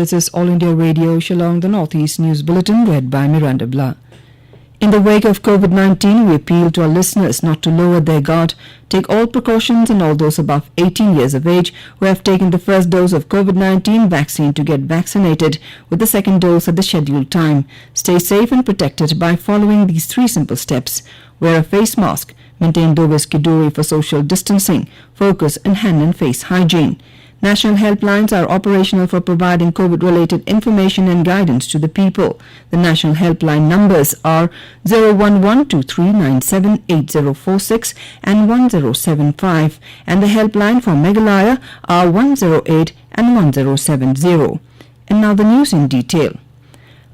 This is All India Radio, Shillong, the Northeast News Bulletin, read by Miranda Blah. In the wake of COVID-19, we appeal to our listeners not to lower their guard, take all precautions, and all those above 18 years of age who have taken the first dose of COVID-19 vaccine to get vaccinated with the second dose at the scheduled time. Stay safe and protected by following these 3 simple steps. Wear a face mask, maintain 2 gaz ki duri for social distancing, focus on hand and face hygiene. National helplines are operational for providing COVID-related information and guidance to the people. The national helpline numbers are 01123978046 and 1075, and the helpline for Meghalaya are 108 and 1070. And now the news in detail.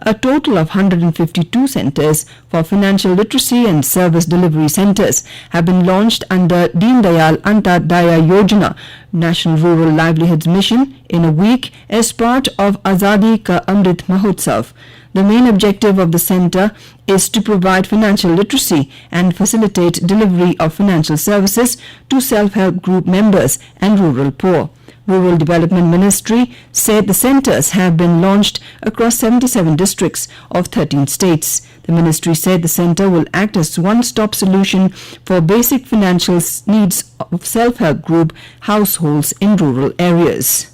A total of 152 centers for financial literacy and service delivery centers have been launched under Deen Dayal Antyodaya Yojana, National Rural Livelihoods Mission, in a week as part of Azadi Ka Amrit Mahotsav. The main objective of the center is to provide financial literacy and facilitate delivery of financial services to self-help group members and rural poor. Rural Development Ministry said the centers have been launched across 77 districts of 13 states. The ministry said the center will act as one-stop solution for basic financial needs of self-help group households in rural areas.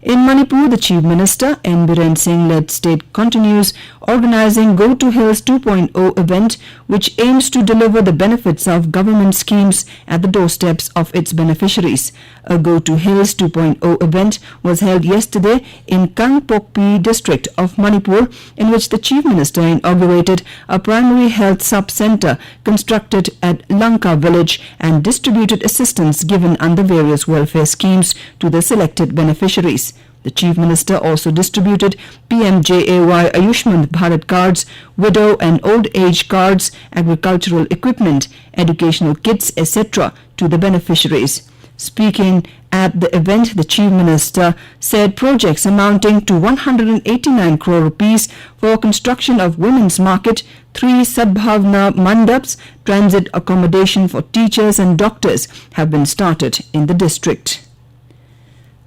In Manipur, the Chief Minister, N. Biren Singh-led state continues organizing Go to Hills 2.0 event, which aims to deliver the benefits of government schemes at the doorsteps of its beneficiaries. A Go to Hills 2.0 event was held yesterday in Kangpokpi district of Manipur, in which the Chief Minister inaugurated a primary health sub-center constructed at Lanka village and distributed assistance given under various welfare schemes to the selected beneficiaries. The Chief Minister also distributed PMJAY Ayushman Bharat cards, widow and old age cards, agricultural equipment, educational kits, etc. to the beneficiaries. Speaking at the event, the Chief Minister said projects amounting to 189 crore rupees for construction of women's market, 3 Sadbhavna Mandaps, transit accommodation for teachers and doctors have been started in the district.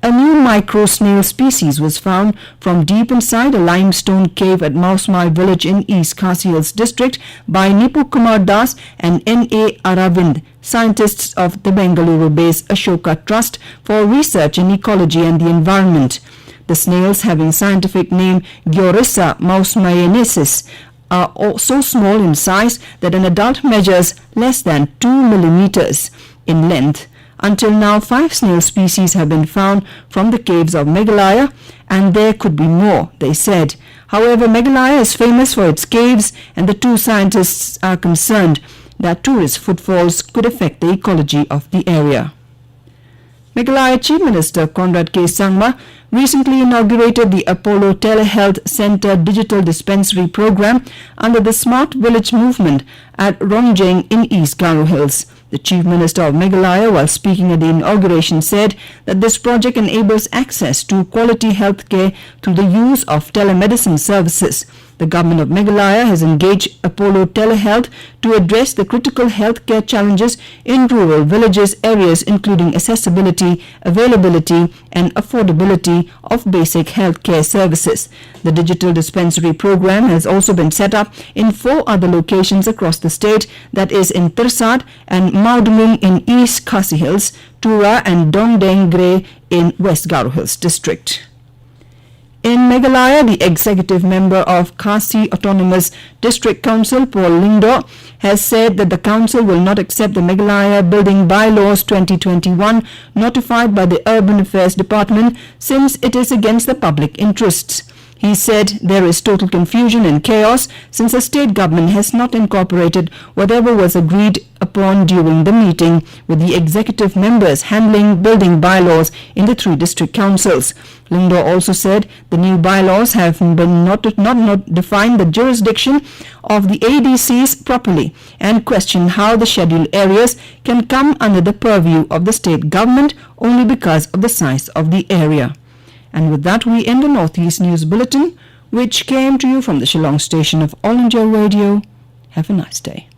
A new micro-snail species was found from deep inside a limestone cave at Mausmai village in East Khasi Hills district by Nipu Kumar Das and N.A. Aravind, scientists of the Bengaluru-based Ashoka Trust for Research in Ecology and the Environment. The snails, having scientific name Gyorissa mausmaiensis, are so small in size that an adult measures less than 2 millimeters in length. Until now, 5 snail species have been found from the caves of Meghalaya, and there could be more, they said. However, Meghalaya is famous for its caves, and the 2 scientists are concerned that tourist footfalls could affect the ecology of the area. Meghalaya Chief Minister Conrad K. Sangma recently inaugurated the Apollo Telehealth Center Digital Dispensary Program under the Smart Village movement at Rongjeng in East Garo Hills. The Chief Minister of Meghalaya, while speaking at the inauguration, said that this project enables access to quality health care through the use of telemedicine services. The government of Meghalaya has engaged Apollo Telehealth to address the critical healthcare challenges in rural villages areas, including accessibility, availability and affordability of basic healthcare services. The digital dispensary program has also been set up in 4 other locations across the state, that is in Tirsad and Maudumung in East Khasi Hills, Tura and Dongdengre in West Garo Hills district. In Meghalaya, the executive member of Khasi Autonomous District Council, Paul Lingdo, has said that the council will not accept the Meghalaya Building Bylaws 2021 notified by the Urban Affairs Department since it is against the public interests. He said there is total confusion and chaos since the state government has not incorporated whatever was agreed upon during the meeting with the executive members handling building bylaws in the 3 district councils. Lingdo also said the new bylaws have been not defined the jurisdiction of the ADCs properly and questioned how the scheduled areas can come under the purview of the state government only because of the size of the area. And with that, we end the Northeast News Bulletin, which came to you from the Shillong station of All India Radio. Have a nice day.